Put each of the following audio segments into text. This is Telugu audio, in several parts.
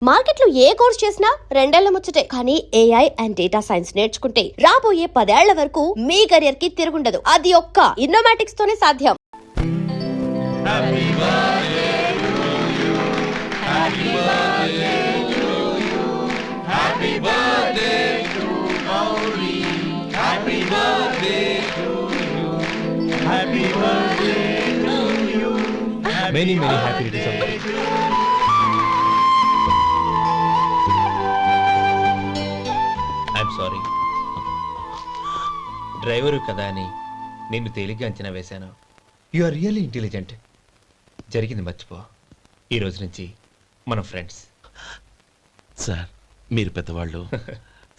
మార్కెట్లో ఏ కోర్స్ చేసినా రెండేళ్ల ముచ్చటే. కానీ ఏఐ అండ్ డేటా సైన్స్ నేర్చుకుంటే రాబోయే 10 ఏళ్ల వరకు మీ కెరియర్ కి తిరుగుండదు. అది ఒక్క ఇన్నోమాటిక్స్ తోనే సాధ్యం. Many happy returns of the day. I'm sorry. Driver కదా అని నిన్ను తేలిగ్గా అంచనా వేశాను. You are really intelligent. జరిగింది మర్చిపో. ఈ రోజు నుంచి మనం ఫ్రెండ్స్. సార్ మీరు పెద్దవాళ్ళు.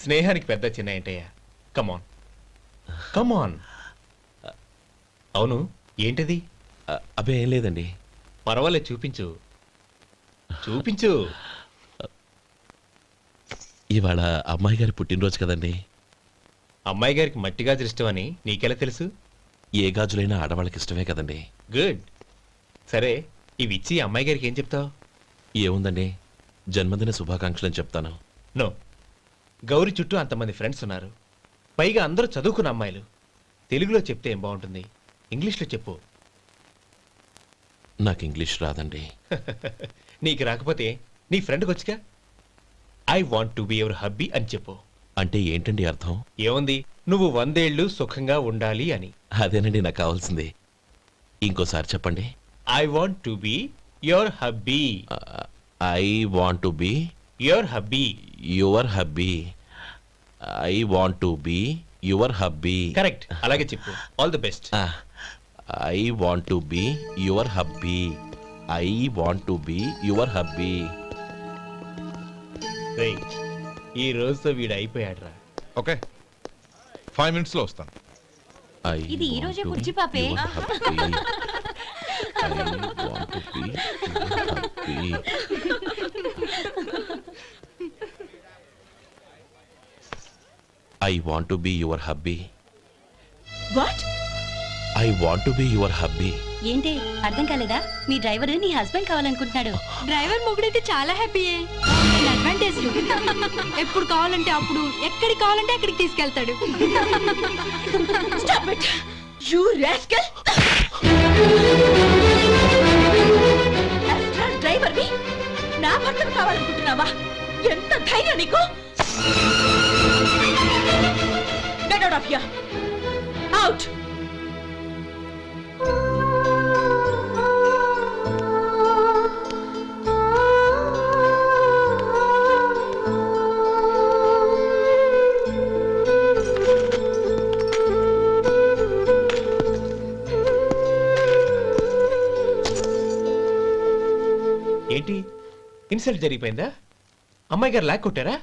స్నేహానికి పెద్ద చిన్న ఏంటయ్యా? కమాన్ కమాన్. అవును, ఏంటది? అబ్బే ఏం లేదండి. పర్వాలేదు, చూపించు చూపించు. ఇవాళ అమ్మాయి గారి పుట్టినరోజు కదండి. అమ్మాయి గారికి మట్టి గాజులు ఇష్టమని నీకెలా తెలుసు? ఏ గాజులైనా ఆడవాళ్ళకి ఇష్టమే కదండి. గుడ్. సరే, ఇవి ఇచ్చి అమ్మాయి గారికి ఏం చెప్తావు? ఏముందండి, జన్మదిన శుభాకాంక్షలని చెప్తాను. నో, గౌరీ చుట్టూ అంతమంది ఫ్రెండ్స్ ఉన్నారు. పైగా అందరూ చదువుకున్న అమ్మాయిలు. తెలుగులో చెప్తే ఏం బాగుంటుంది? ఇంగ్లీష్లో చెప్పు. నాకు ఇంగ్లీష్ రాదండి. నీకు రాకపోతే నీ ఫ్రెండ్కి వచ్చిగా I want to be your hubby అని చెప్పు. అంటే ఏంటండి అర్థం? ఏముంది, నువ్వు 100 ఏళ్ళు సుఖంగా ఉండాలి అని. అదేనండి నాకు కావాల్సింది. ఇంకోసారి చెప్పండి. I want to be your hubby. I want to be your hubby. Your hubby. I want to be your hubby. Correct, అలాగే చెప్పు. All the best. I want to be your hubby. I want to be your hubby. ఈ రోజుతో వీడు అయిపోయాడురా. ఓకే, 5 minutes లో వస్తాను. ఇది ఈ రోజే కుర్చీ పాపే. I want to be your hubby. What? I want to be your hubby. ఏంటి అర్థం కాలేదా? మీ డ్రైవర్ నీ హస్బెండ్ కావాలనుకుంటున్నాడు. డ్రైవర్ మొగుడైతే చాలా హ్యాపీయే. అడ్వాంటేజ్లు ఎప్పుడు కావాలంటే అప్పుడు, ఎక్కడికి కావాలంటే అక్కడికి తీసుకెళ్తాడు. Stop it, you rascal! Driver ని నా భర్తను కావాలనుకుంటున్నావా? ఎంత ధైర్యం నీకు? Get out of here! Out! ఏంటి, ఇన్సల్ట్ జరిగిపోయిందా? అమ్మాయి గారు లాక్ కొట్టారా?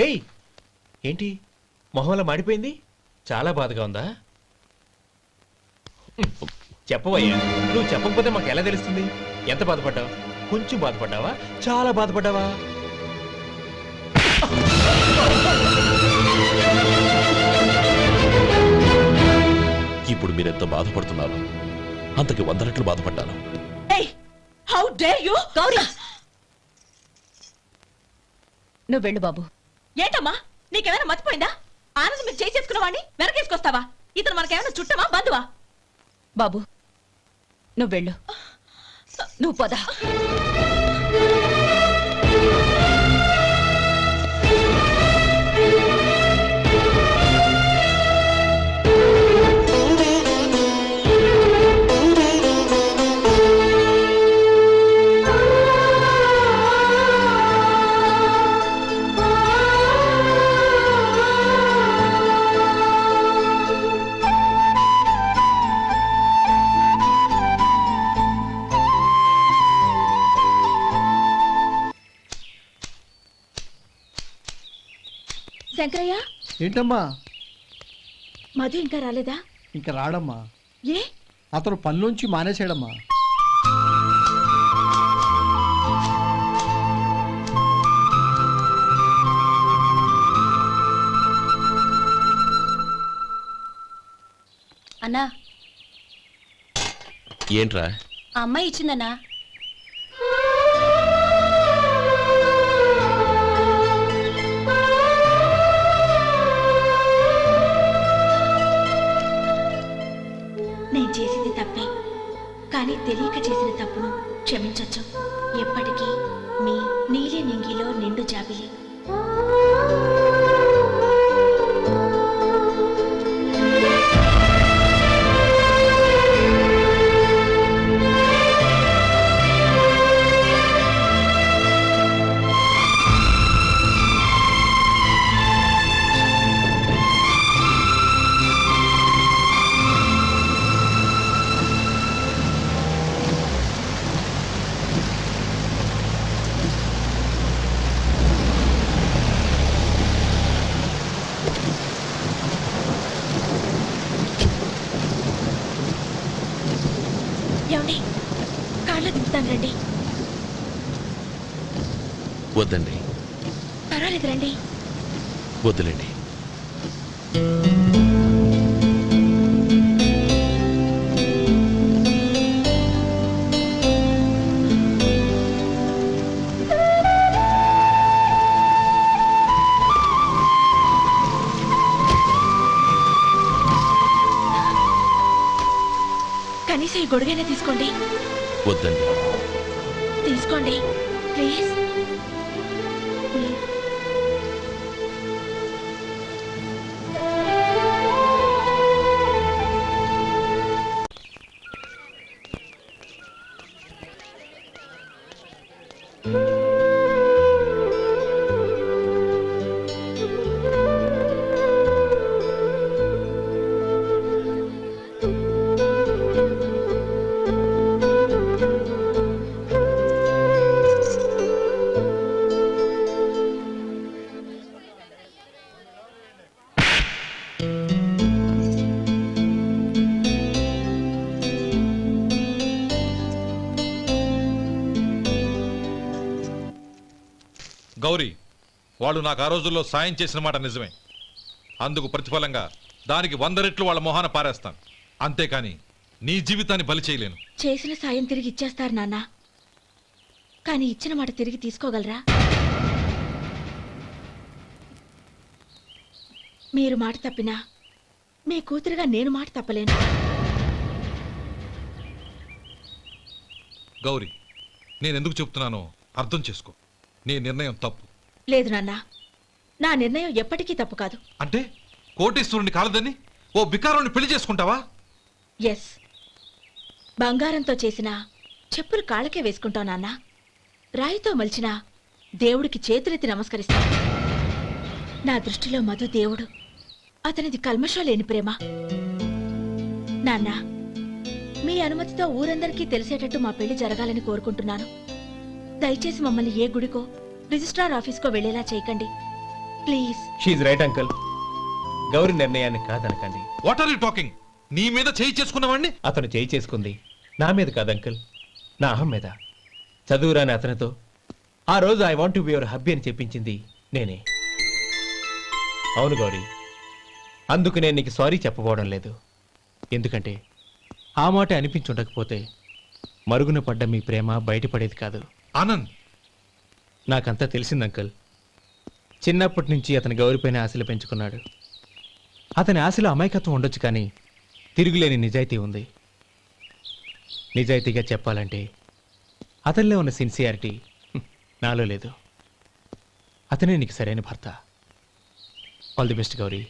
ఏయ్, ఏంటి మొహంలో మాడిపోయింది? చాలా బాధగా ఉందా? చెప్పవయ్యా, నువ్వు చెప్పకపోతే మాకు ఎలా తెలుస్తుంది? ఎంత బాధపడ్డావు? కొంచెం బాధపడ్డావా? చాలా బాధపడ్డావా? ఇప్పుడు మీరెంత బాధపడుతున్నారు, అంతకి 100 రెట్లు బాధపడ్డాను. How dare you? గౌరీ, నువ్వు వెళ్ళు బాబు. ఏంటమ్మా, నీకేమైనా మర్చిపోయిందా? ఆనందం మీరు చేసుకున్న వాడిని వెనకేసుకొస్తావా? ఇతను మనకేమైనా చుట్టమా, బంధువా? బాబు నువ్వు వెళ్ళు. నువ్వు పద. శంకరయ్య, ఏంటమ్మా? మధు ఇంకా రాలేదా? ఇంకా రాడమ్మా. ఏ? అతను పనిలోంచి మానేసాడమ్మా. అన్నా, ఏంట్రా? ఆ అమ్మాయి ఇచ్చిందన్నా. నీలి నింగిలో నిండు జాబిలి. ఏమండి, కాళ్ళ దింపుతాను రండి. వద్దండి, పర్వాలేదు రండి. వద్దులేండి. కనీసం ఈ గొడుగైనా తీసుకోండి. వద్దండి. తీసుకోండి ప్లీజ్. గౌరీ, వాళ్ళు నాకు ఆ రోజుల్లో సాయం చేసిన మాట నిజమే. అందుకు ప్రతిఫలంగా దానికి 100 రెట్లు వాళ్ళ మొహాన పారేస్తాను. అంతేకాని నీ జీవితాన్ని బలి చేయలేను. చేసిన సాయం తిరిగి ఇచ్చేస్తారు నాన్న, కానీ ఇచ్చిన మాట తిరిగి తీసుకోగలరా? మీరు మాట తప్పినా మీ కూతురుగా నేను మాట తప్పలేను. గౌరీ, నేనెందుకు చెప్తున్నానో అర్థం చేసుకో. నీ నిర్ణయం తప్పు. లేదు నాన్న, నా నిర్ణయం ఎప్పటికీ తప్పు కాదు. అంటే కోటేశ్వరుని కాలదని ఓ బికారుని పెళ్లి చేసుకుంటావా? ఎస్, బంగారంతో చేసిన చెప్పులు కాళ్ళకే వేసుకుంటావు నాన్న. రాయితో మలిచిన దేవుడికి చేతులెత్తి నమస్కరిస్తా. నా దృష్టిలో మధు దేవుడు, అతనిది కల్మషం లేని ప్రేమ. నాన్న, మీ అనుమతితో ఊరందరికీ తెలిసేటట్టు మా పెళ్లి జరగాలని కోరుకుంటున్నాను. దయచేసి మమ్మల్ని ఏ గుడికో రిజిస్ట్రార్ ఆఫీస్కో వెళ్ళేలా చేయకండి please. She right uncle. Gauri నిర్ణయాన్ని కాదనకండి. What are you talking? నీ మీద చేయి చేసుకున్నవాడిని అతను చేయి చేసుకుంది నా మీద కాదు అంకుల్, నా అహం మీద. చదువురాని అతనితో ఆ రోజు I want to be your hubby అని చెప్పించింది నేనే. అవును గౌరీ, అందుకు నేను నీకు సారీ చెప్పబోవడం లేదు. ఎందుకంటే ఆ మాట అనిపించుండకపోతే మరుగున పడ్డ మీ ప్రేమ బయటపడేది కాదు. ఆనంద్, నాకంతా తెలిసింది అంకుల్. చిన్నప్పటి నుంచి అతని గౌరిపైన ఆశలు పెంచుకున్నాడు. అతని ఆశలో అమాయకత్వం ఉండొచ్చు, కానీ తిరుగులేని నిజాయితీ ఉంది. నిజాయితీగా చెప్పాలంటే అతనిలో ఉన్న సిన్సియారిటీ నాలో లేదు. అతనే నీకు సరైన భర్త. All the best Gauri.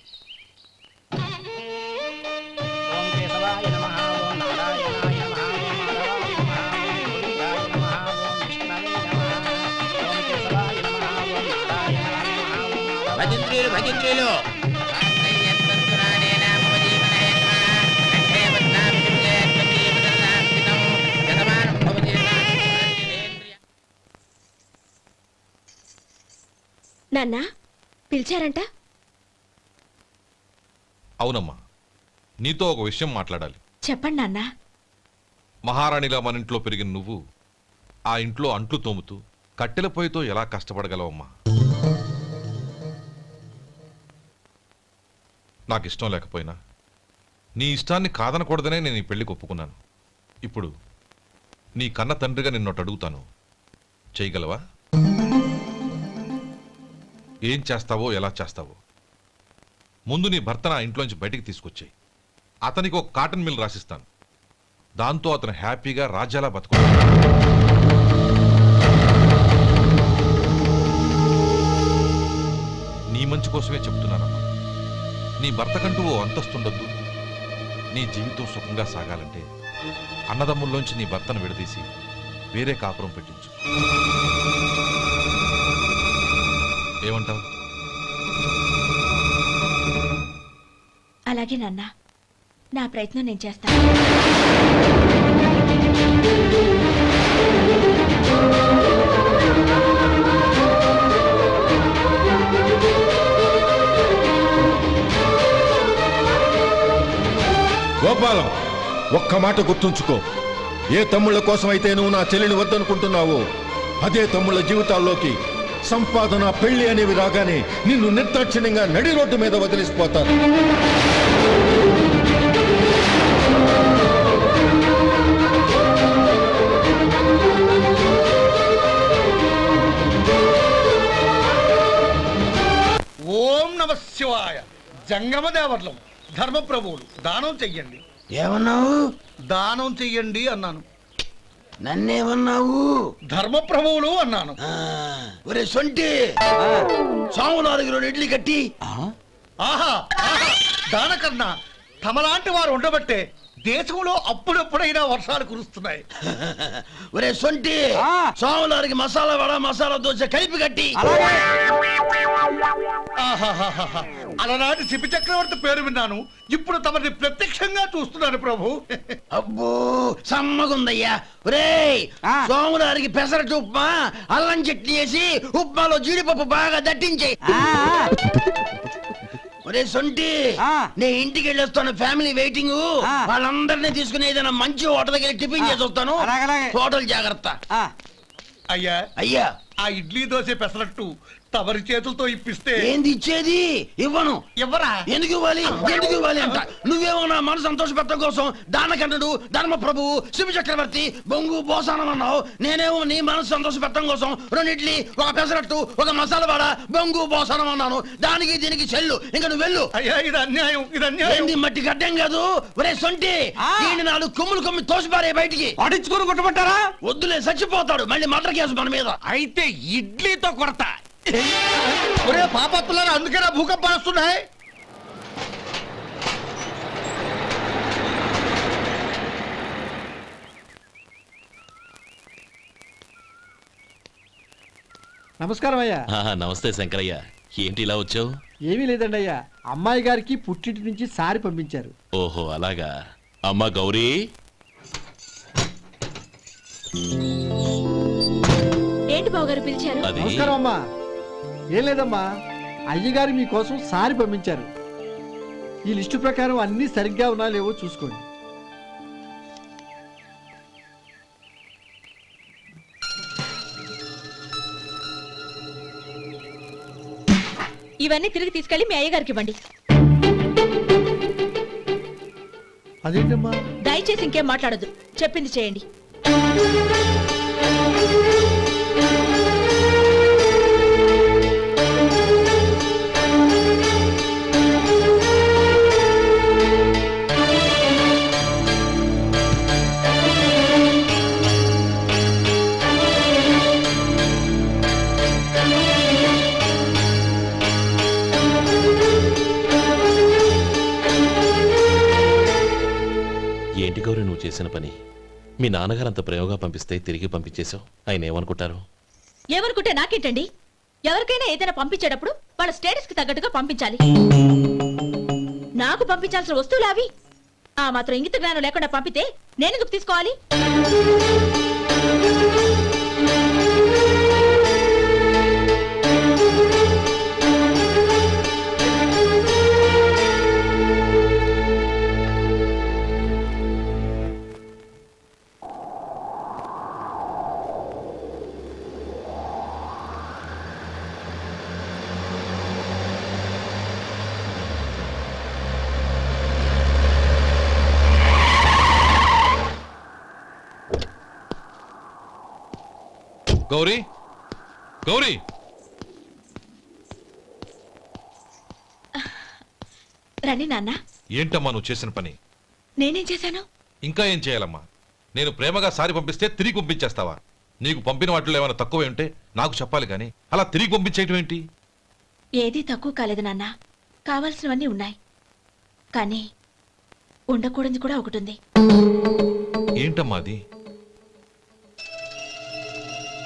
భజంత్రీలు భజంత్రీలు నాన్న, పిలిచారంట? అవునమ్మా, నీతో ఒక విషయం మాట్లాడాలి. చెప్పండి నాన్న. మహారాణిలా మన ఇంట్లో పెరిగిన నువ్వు ఆ ఇంట్లో అంట్లు తోముతూ కట్టెల పొయ్యితో ఎలా కష్టపడగలవమ్మా? నాకు ఇష్టం లేకపోయినా నీ ఇష్టాన్ని కాదనకూడదనే నేను ఈ పెళ్లికి ఒప్పుకున్నాను. ఇప్పుడు నీ కన్న తండ్రిగా నిన్నొట్టు అడుగుతాను, చేయగలవా? ఏం చేస్తావో ఎలా చేస్తావో ముందు నీ భర్త నా ఇంట్లోంచి బయటికి తీసుకొచ్చాయి. అతనికి ఒక కాటన్ మిల్ రాసిస్తాను. దాంతో అతను హ్యాపీగా రాజ్యాలా బతుకుతాడు. కోసమే చెప్తున్నానమ్మా. నీ భర్తకంటూ ఓ అంతస్తుండొద్దు. నీ జీవితం సుఖంగా సాగాలంటే అన్నదమ్ముల్లోంచి నీ భర్తను విడదీసి వేరే కాపురం పెట్టించు. ఏమంటావు? అలాగే నాన్న, నా ప్రయత్నం నేను చేస్తాను. గోపాలం, ఒక్క మాట గుర్తుంచుకో. ఏ తమ్ముళ్ళ కోసం అయితే నువ్వు నా చెల్లిని వద్దనుకుంటున్నావో అదే తమ్ముళ్ళ జీవితాల్లోకి సంపాదన, పెళ్లి అనేవి రాగానే నిన్ను నిర్దాక్షిణ్యంగా నడి రోడ్డు మీద వదిలిసిపోతారు. ఓం నమ శివాయ. జంగమదేవర్లం, ధర్మప్రభువులు, దానం చెయ్యండి. ఏమన్నావు? దానం చెయ్యండి అన్నాను. నన్నేమన్నావు? ధర్మప్రభువులు అన్నాను. ఒరే సొంటి, సాములు 6 ఇడ్లీ కట్టి. ఆహా ఆహా, దానకన్నా తమలాంటి వారు ఉండబట్టే దేశంలో అప్పుడెప్పుడైనా వర్షాలు కురుస్తున్నాయి. ఒరే సొంటి, సాములు మసాలా వడ, మసాలా దోశ కలిపి కట్టి. ఆహాహాహా, అలనాటి శిపి చక్రవర్తి పేరు విన్నాను, ఇప్పుడు తమని ప్రత్యక్షంగా చూస్తున్నాను ప్రభు. అబ్బో సమ్మగుందయ్యా. ఒరే సోములారికి పెసరట్టు ఉప్మా, అల్లం చట్నీ వేసి ఉప్మాలో జీడిపప్పు బాగా దట్టించే. ఒరే సొంటి, నేను ఇంటికి వెళ్ళొస్తాను, ఫ్యామిలీ వెయిటింగ్. వాళ్ళందరినీ తీసుకుని ఏదైనా మంచి హోటల్ దగ్గర టిఫిన్ చేసి వస్తాను. హోటల్ జాగ్రత్త. అయ్యా అయ్యా, ఆ ఇడ్లీ దోశ పెసరట్టు తమరి చేతులతో ఇప్పిస్తే ఏంది ఇచ్చేది? ఇవ్వను. ఎవరా? ఎందుకు ఇవ్వాలి? ఎందుకు ఇవ్వాలి అంట? నువ్వేమో నా మనసు సంతోషపెట్టడం కోసం దానకన్నుడు, ధర్మ ప్రభువు, శివ చక్రవర్తి, బొంగు బోసానం అన్నావు. నేనేమో నీ మనసు సంతోషపెట్టడం కోసం 2 ఇడ్లీ, ఒక పెసరట్టు, ఒక మసాలా వాడ, బొంగు బోసానం అన్నాను. దానికి దీనికి చెల్లు. ఇంకా నువ్వు వెళ్ళు. అయ్యా ఇది అన్యాయం, ఇది అన్యాయం. ఏంది మట్టి గడ్డం కాదు. ఒరే సొంటి, ఈయన 4 కొమ్ములు తోసిపారే బయటికి. పడించుకుని కొట్టమంటారా? వద్దులే, చచ్చిపోతాడు. మళ్ళీ మర్డర్ కేసు మన మీద. అయితే ఇడ్లీతో కొడతా. ఒరే పాపత్తులారా, అందుకేనా భూకంపాలు వస్తున్నాయి? నమస్కారం అయ్యా. నమస్తే శంకరయ్య, ఏంటి ఇలా వచ్చావు? ఏమీ లేదండి అయ్యా, అమ్మాయి గారికి పుట్టింటి నుంచి సారి పంపించారు. ఓహో అలాగా. అమ్మా గౌరీ, ఏంటి బావగారు పిలిచారు? అది నమస్కారం అమ్మా. ఏం లేదమ్మా, అయ్యగారు మీకోసం సారి పంపించారు. ఈ లిస్టు ప్రకారం అన్నీ సరిగ్గా ఉన్నా లేవో చూసుకోండి. ఇవన్నీ తిరిగి తీసుకెళ్లి మీ అయ్యగారికి ఇవ్వండి. అదేంటమ్మా? దయచేసి ఇంకేం మాట్లాడొద్దు, చెప్పింది చేయండి. ఏంటి గౌరీ నువ్వు చేసిన పని? మీ నాన్నగారు అంత ప్రేమగా పంపిస్తే తిరిగి పంపించేశావు. ఆయన ఏమనుకుంటారు? ఏమనుకుంటే నాకేంటండి? ఎవరికైనా ఏదైనా పంపించేటప్పుడు వాళ్ళ స్టేటస్ కి తగ్గట్టుగా పంపించాలి. నాకు పంపించాల్సిన వస్తువులు అవి. ఆ మాత్రం ఇంగిత జ్ఞానం లేకుండా పంపితే నేనెందుకు తీసుకోవాలి? గౌరీ, గౌరీ, రండి నాన్న. ఏంటమ్మా నువ్వు చేసిన పని? నేనేం చేశాను? ఇంకా ఏం చేయాలమ్మా? నేను ప్రేమగా సారి పంపిస్తే తిరిగి పంపించేస్తావా? నీకు పంపిన వాటిలో ఏమైనా తక్కువ ఉంటే నాకు చెప్పాలి కానీ అలా తిరిగి పంపించేయటం ఏంటి? ఏదీ తక్కువ కాలేదు నాన్న. కావాల్సినవన్నీ ఉన్నాయి. కానీ ఉండకూడదు కూడా ఒకటి ఉంది. ఏంటమ్మా అది?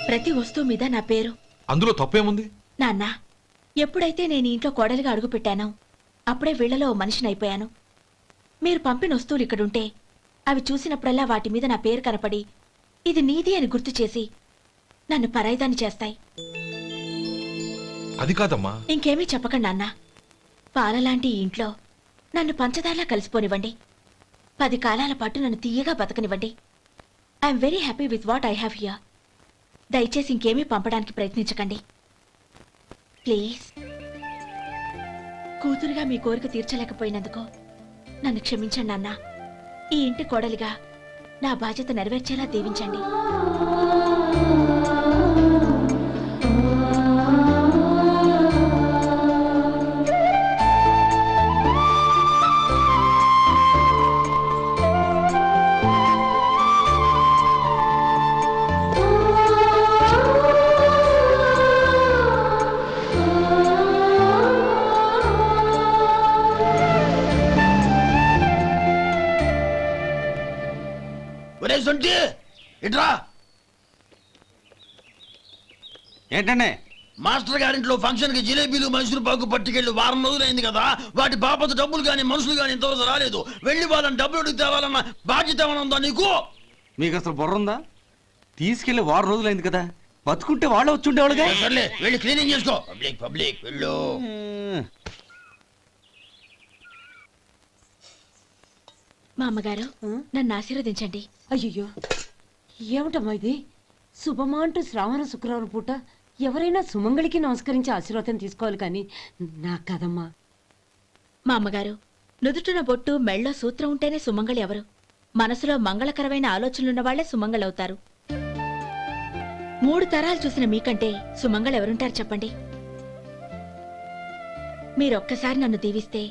ప్రతి వస్తువు మీద నా పేరు. అందులో తప్పేముంది? నాన్న, ఎప్పుడైతే నేను ఈ ఇంట్లో కోడలిగా అడుగుపెట్టానో అప్పుడే వీళ్లలో ఓ మనిషిని అయిపోయాను. మీరు పంపిన వస్తువులు ఇక్కడుంటే అవి చూసినప్పుడల్లా వాటి మీద నా పేరు కనపడి ఇది నీది అని గుర్తు చేసి నన్ను పరాయిదాన్ని చేస్తాయి. అది కాదమ్మా. ఇంకేమీ చెప్పకండి నాన్న. పాలలాంటి ఈ ఇంట్లో నన్ను పంచదారలా కలిసిపోనివ్వండి. 10 కాలాల పాటు నన్ను తీయగా బతకనివ్వండి. I'm very happy with what I have here. దయచేసి ఇంకేమీ పంపడానికి ప్రయత్నించకండి ప్లీజ్. కూతురుగా మీ కోరిక తీర్చలేకపోయినందుకు నన్ను క్షమించండి నాన్న. ఈ ఇంటి కోడలిగా నా బాధ్యత నెరవేర్చేలా దీవించండి. ఒరే సొంటి ఇట్రా. ఏంటండి? మాస్టర్ గారింట్లో ఫంక్షన్ కి జిలేబీలు మైసూరు పాకు పట్టుకెళ్ళి వారం రోజులైంది కదా. వాటి బాపత డబ్బులు కానీ మనుషులు కానీ ఇంతవరకు రాలేదు. వెళ్ళి వాళ్ళని డబ్బులు అడిగి తేవాలన్న బాధ్యత ఏమైనా ఉందా నీకు? మీకు అసలు బుర్ర ఉందా? తీసుకెళ్లి 6 రోజులైంది కదా, బతుకుంటే వాళ్ళు వచ్చి ఉండేవాళ్ళుగా. సర్లే వెళ్ళి క్లీనింగ్ చేసుకో. పబ్లిక్ పబ్లిక్ వెళ్ళు. మా అమ్మగారు నన్ను ఆశీర్వదించండి. అయ్యో ఏమిటమ్మా ఇది? శుభమా అంటూ శ్రావణ శుక్రవారం పూట ఎవరైనా సుమంగళికి నమస్కరించి ఆశీర్వాదం తీసుకోవాలి కానీ నాకు కదమ్మా. మా అమ్మగారు, నుదుటిన బొట్టు మెళ్ళో సూత్రం ఉంటేనే సుమంగళి ఎవరు? మనసులో మంగళకరమైన ఆలోచనలున్న వాళ్లే సుమంగళవుతారు. 3 తరాలు చూసిన మీకంటే సుమంగళ ఎవరుంటారు చెప్పండి? మీరొక్కసారి నన్ను దీవిస్తే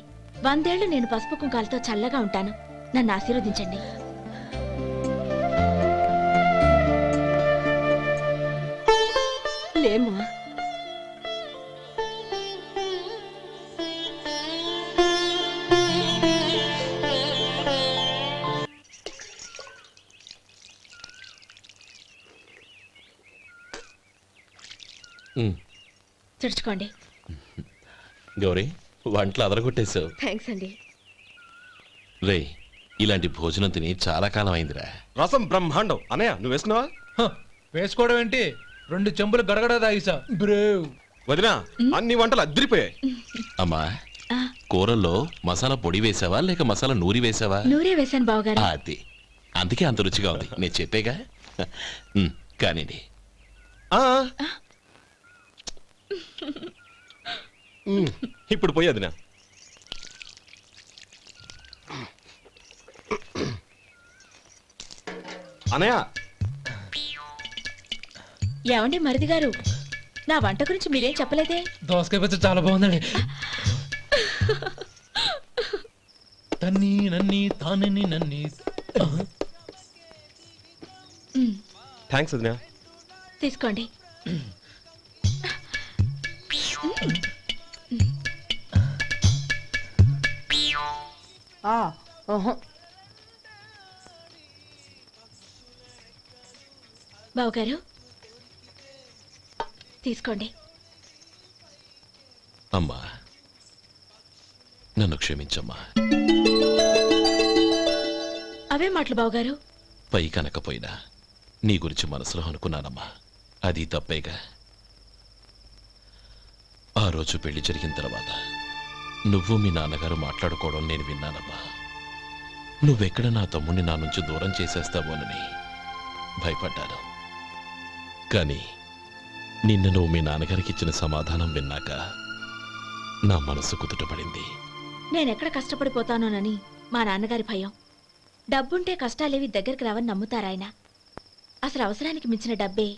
100 ఏళ్లు నేను పసుపు కుంకాలతో చల్లగా ఉంటాను. నన్ను ఆశీర్వదించండి. లేమ్మా. తుడుచుకోండి. గౌరీ, వంటలు అదరగొట్టేశావు. థ్యాంక్స్ అండి. రే, ఇలాంటి భోజనం తిని చాలా కాలం అయిందిరా. రసం బ్రహ్మాండం. అనయ్య నువ్వు వేసుకున్నావా? వేసుకోవడం ఏంటి, 2 చెంబులు గడగడ తాగిసా బ్రేవ్. వదినా, అన్ని వంటలు అద్దరిపోయాయి. అమ్మా, కూరల్లో మసాలా పొడి వేసావా లేక మసాలా నూరి వేసావా? నూరే వేశాను బావగారు. అది అందుకే అంత రుచిగా ఉంది. నేను చెప్పేగా. కానివ్వండి. ఇప్పుడు పోయి వదినా. అనయ్య, ఏమండి మరిది గారు, నా వంట గురించి మీరేం చెప్పలేదే? దోసకాయ పచ్చడి చాలా బాగుందండి. తన్ని నన్ని తానని నన్ని. థ్యాంక్స్ వదినా. తీసుకోండి. బావగారు తీసుకోండి. అమ్మా, నన్ను క్షమించమ్మా. అవే మాటలు బావగారు. పై కనకపోయినా నీ గురించి మనసులో అనుకున్నానమ్మా. అది తప్పేగా. ఆ రోజు పెళ్లి జరిగిన తర్వాత నువ్వు మీ నాన్నగారు మాట్లాడుకోవడం నేను విన్నానమ్మా. నువ్వెక్కడ నా తమ్ముడిని నా నుంచి దూరం చేసేస్తావోనని భయపడ్డాను. కానీ నిన్న నువ్వు మీ నాన్నగారికి ఇచ్చిన సమాధానం విన్నాక నా మనసు కుదుటపడింది. నేనెక్కడ కష్టపడిపోతానోనని మా నాన్నగారి భయం. డబ్బుంటే కష్టాలేవి దగ్గరికి రావని నమ్ముతారాయన. అసలు అవసరానికి మించిన డబ్బే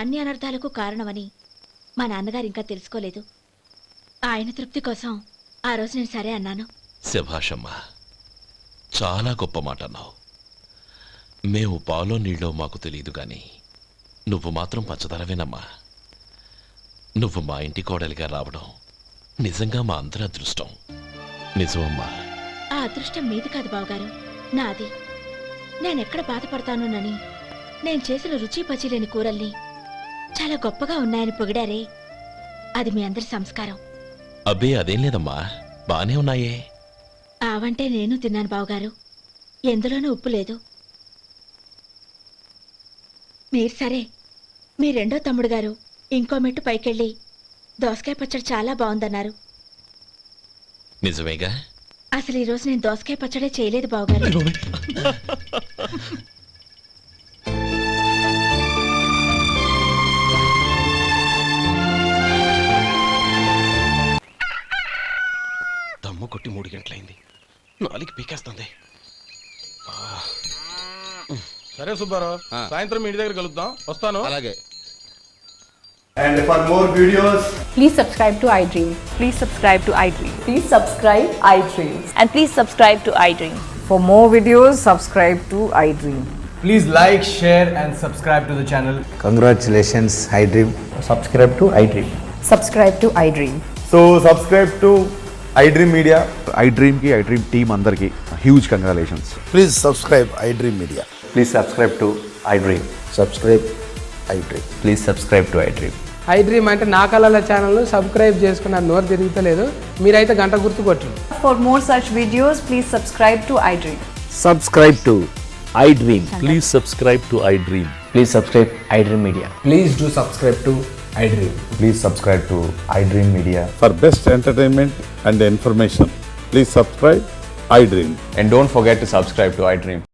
అన్ని అనర్థాలకు కారణమని మా నాన్నగారు ఇంకా తెలుసుకోలేదు. ఆయన తృప్తి కోసం ఆ రోజు నేను సరే అన్నాను. శభాషమ్మా, చాలా గొప్ప మాట అన్నావు. మేము పాలో నీళ్ళో మాకు తెలియదు గాని నువ్వు మాత్రం పంచదారవేనమ్మా. నువ్వు మా ఇంటి కోడలిగా రావడం నిజంగా మా అందరి అదృష్టం. నిజమమ్మా. ఆ అదృష్టం మీది కాదు బావగారు, నాది. నేనెక్కడ బాధపడతానోనని నేను చేసిన రుచి పచిలేని కూరల్ని చాలా గొప్పగా ఉన్నాయని పొగిడారే, అది మీ అందరి సంస్కారం. అబ్బే అదేం లేదమ్మా, బానే ఉన్నాయే. ఆవంటే నేను తిన్నాను బావగారు, ఎందులోనూ ఉప్పు లేదు. మీరు సరే, మీ రెండో తమ్ముడు గారు ఇంకో మెట్టు పైకెళ్ళి దోసకాయ పచ్చడి చాలా బాగుందన్నారు. నిజమేగా? అసలు ఈరోజు నేను దోసకాయ పచ్చడే చేయలేదు బావగారు. దమ్ము కొట్టి 3 గంటలైంది, 4కి పీకేస్తుంది. సరే సుబ్బారావు, సాయంత్రం మీ ఇంటి దగ్గర కలుద్దాం. వస్తాను. అలాగే. And for more videos, Please subscribe to iDream. Please subscribe to iDream. Please subscribe iDream. And please subscribe to iDream. For more videos, subscribe to iDream. Please like, share and subscribe to the channel. Congratulations iDream. Subscribe to iDream. Subscribe to iDream. So subscribe to iDream media. iDream కి iDream టీమ్ అందరికి huge congratulations. Please subscribe iDream media. Please subscribe to iDream. Subscribe iDream. Please subscribe to iDream. iDream అంటే నా కళల ఛానల్ సబ్స్క్రైబ్ చేసుకున్న నోరు తిరుగుతలేదు, మీరైతే గంట గుర్తు కొట్టండి. For more such videos, please subscribe to iDream. Subscribe to iDream. Please subscribe to iDream. Please subscribe iDream media. Please do subscribe to iDream. Please subscribe to iDream Media. For best entertainment and information, please subscribe iDream. And don't forget to subscribe to iDream.